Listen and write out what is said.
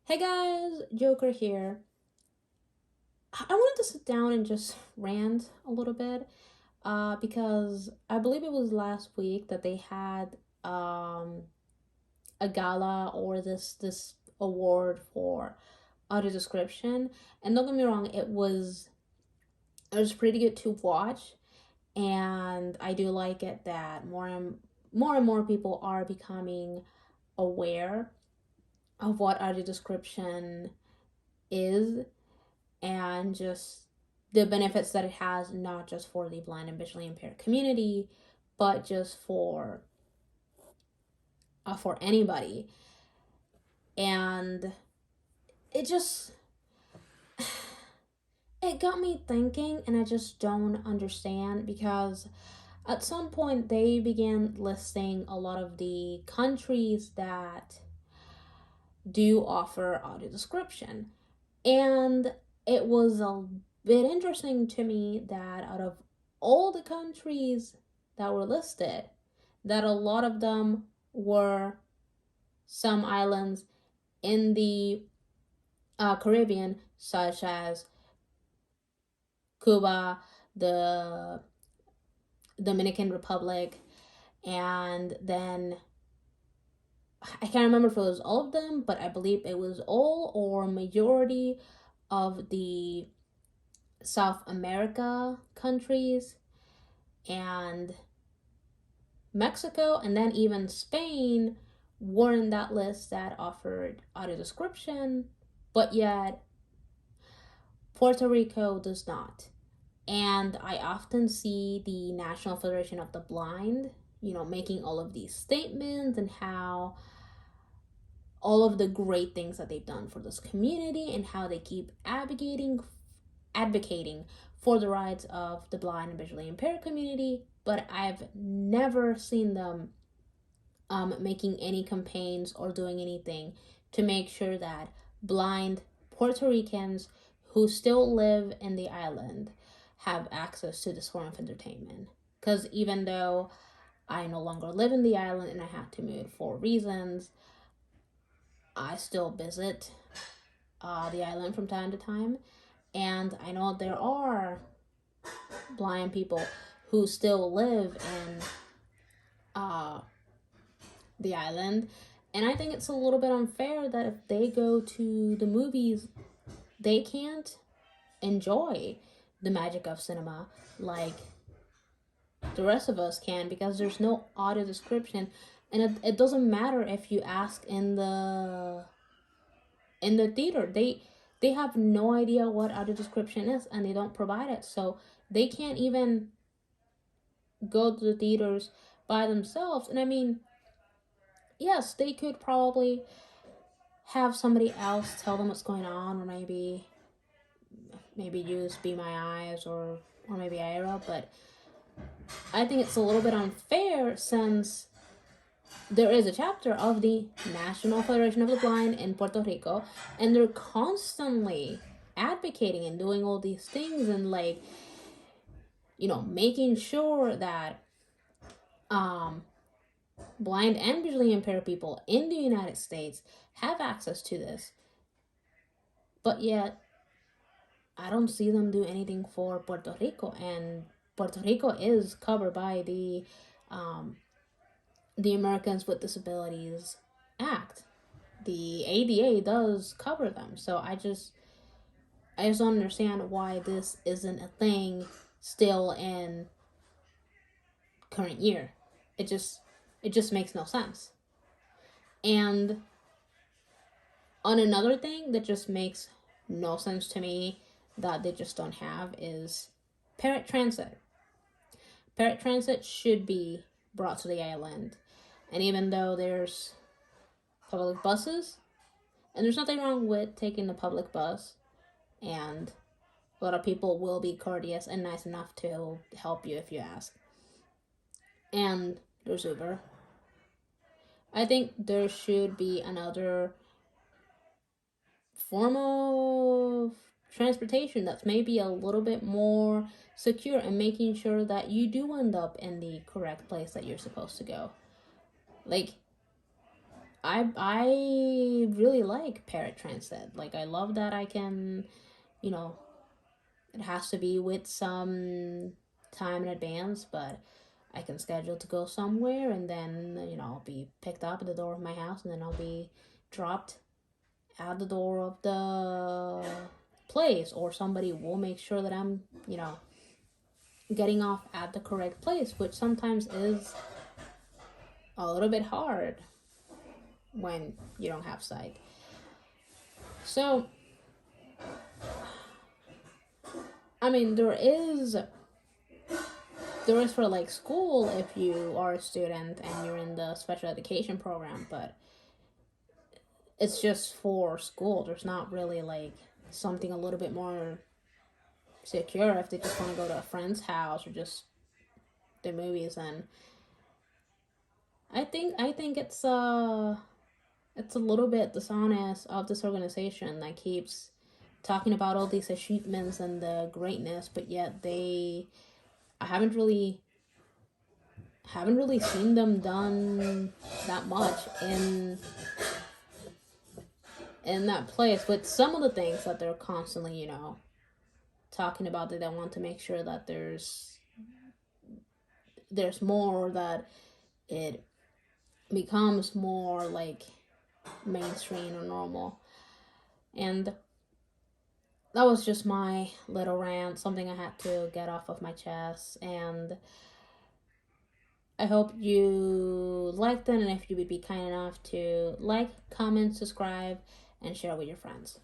Hey guys, Joker here. I wanted to sit down and just rant a little bit because I believe it was last week that they had a gala or this award for audio description. And don't get me wrong, it was pretty good to watch, and I do like it that more people are becoming aware of what audio description is, and just the benefits that it has, not just for the blind and visually impaired community, but just for anybody. And it just it got me thinking, and I just don't understand because at some point they began listing a lot of the countries that do offer audio description. And it was a bit interesting to me that out of all the countries that were listed, that a lot of them were some islands in the Caribbean, such as Cuba, the Dominican Republic, and then I can't remember if it was all of them, but I believe it was all or majority of the South America countries, and Mexico, and then even Spain were in that list that offered audio description, but yet Puerto Rico does not. And I often see the National Federation of the Blind, making all of these statements and how all of the great things that they've done for this community and how they keep advocating for the rights of the blind and visually impaired community, but I've never seen them making any campaigns or doing anything to make sure that blind Puerto Ricans who still live in the island have access to this form of entertainment. Because even though I no longer live in the island and I had to move for reasons, I still visit the island from time to time. And I know there are blind people who still live in the island. And I think it's a little bit unfair that if they go to the movies, they can't enjoy the magic of cinema like the rest of us can, because there's no audio description. And it doesn't matter if you ask in the theater. They have no idea what audio description is, and they don't provide it. So they can't even go to the theaters by themselves. And I mean, yes, they could probably have somebody else tell them what's going on, or maybe use Be My Eyes or maybe Aira, but I think it's a little bit unfair since there is a chapter of the National Federation of the Blind in Puerto Rico, and they're constantly advocating and doing all these things and making sure that blind and visually impaired people in the United States have access to this. But yet I don't see them do anything for Puerto Rico, and Puerto Rico is covered by the Americans with Disabilities Act. The ADA does cover them, so I just don't understand why this isn't a thing still in current year. It just makes no sense. And on another thing that just makes no sense to me that they just don't have is Paratransit. Paratransit should be brought to the island. And even though there's public buses, and there's nothing wrong with taking the public bus, and a lot of people will be courteous and nice enough to help you if you ask. And there's Uber. I think there should be another form of transportation that's maybe a little bit more secure and making sure that you do end up in the correct place that you're supposed to go. Like, I really like Paratransit. Like, I love that I can, you know, it has to be with some time in advance, but I can schedule to go somewhere, and then, I'll be picked up at the door of my house, and then I'll be dropped at the door of the place, or somebody will make sure that I'm, getting off at the correct place, which sometimes is a little bit hard when you don't have sight. So, I mean, there is for like school if you are a student and you're in the special education program, but it's just for school. There's not really like something a little bit more secure if they just want to go to a friend's house or just the movies. And I think it's a little bit dishonest of this organization that keeps talking about all these achievements and the greatness, but yet I haven't really seen them done that much in that place with some of the things that they're constantly, talking about, that they want to make sure that there's more, that it becomes more like mainstream or normal. And that was just my little rant, something I had to get off of my chest. And I hope you liked it, and if you would be kind enough to like, comment, subscribe, and share with your friends.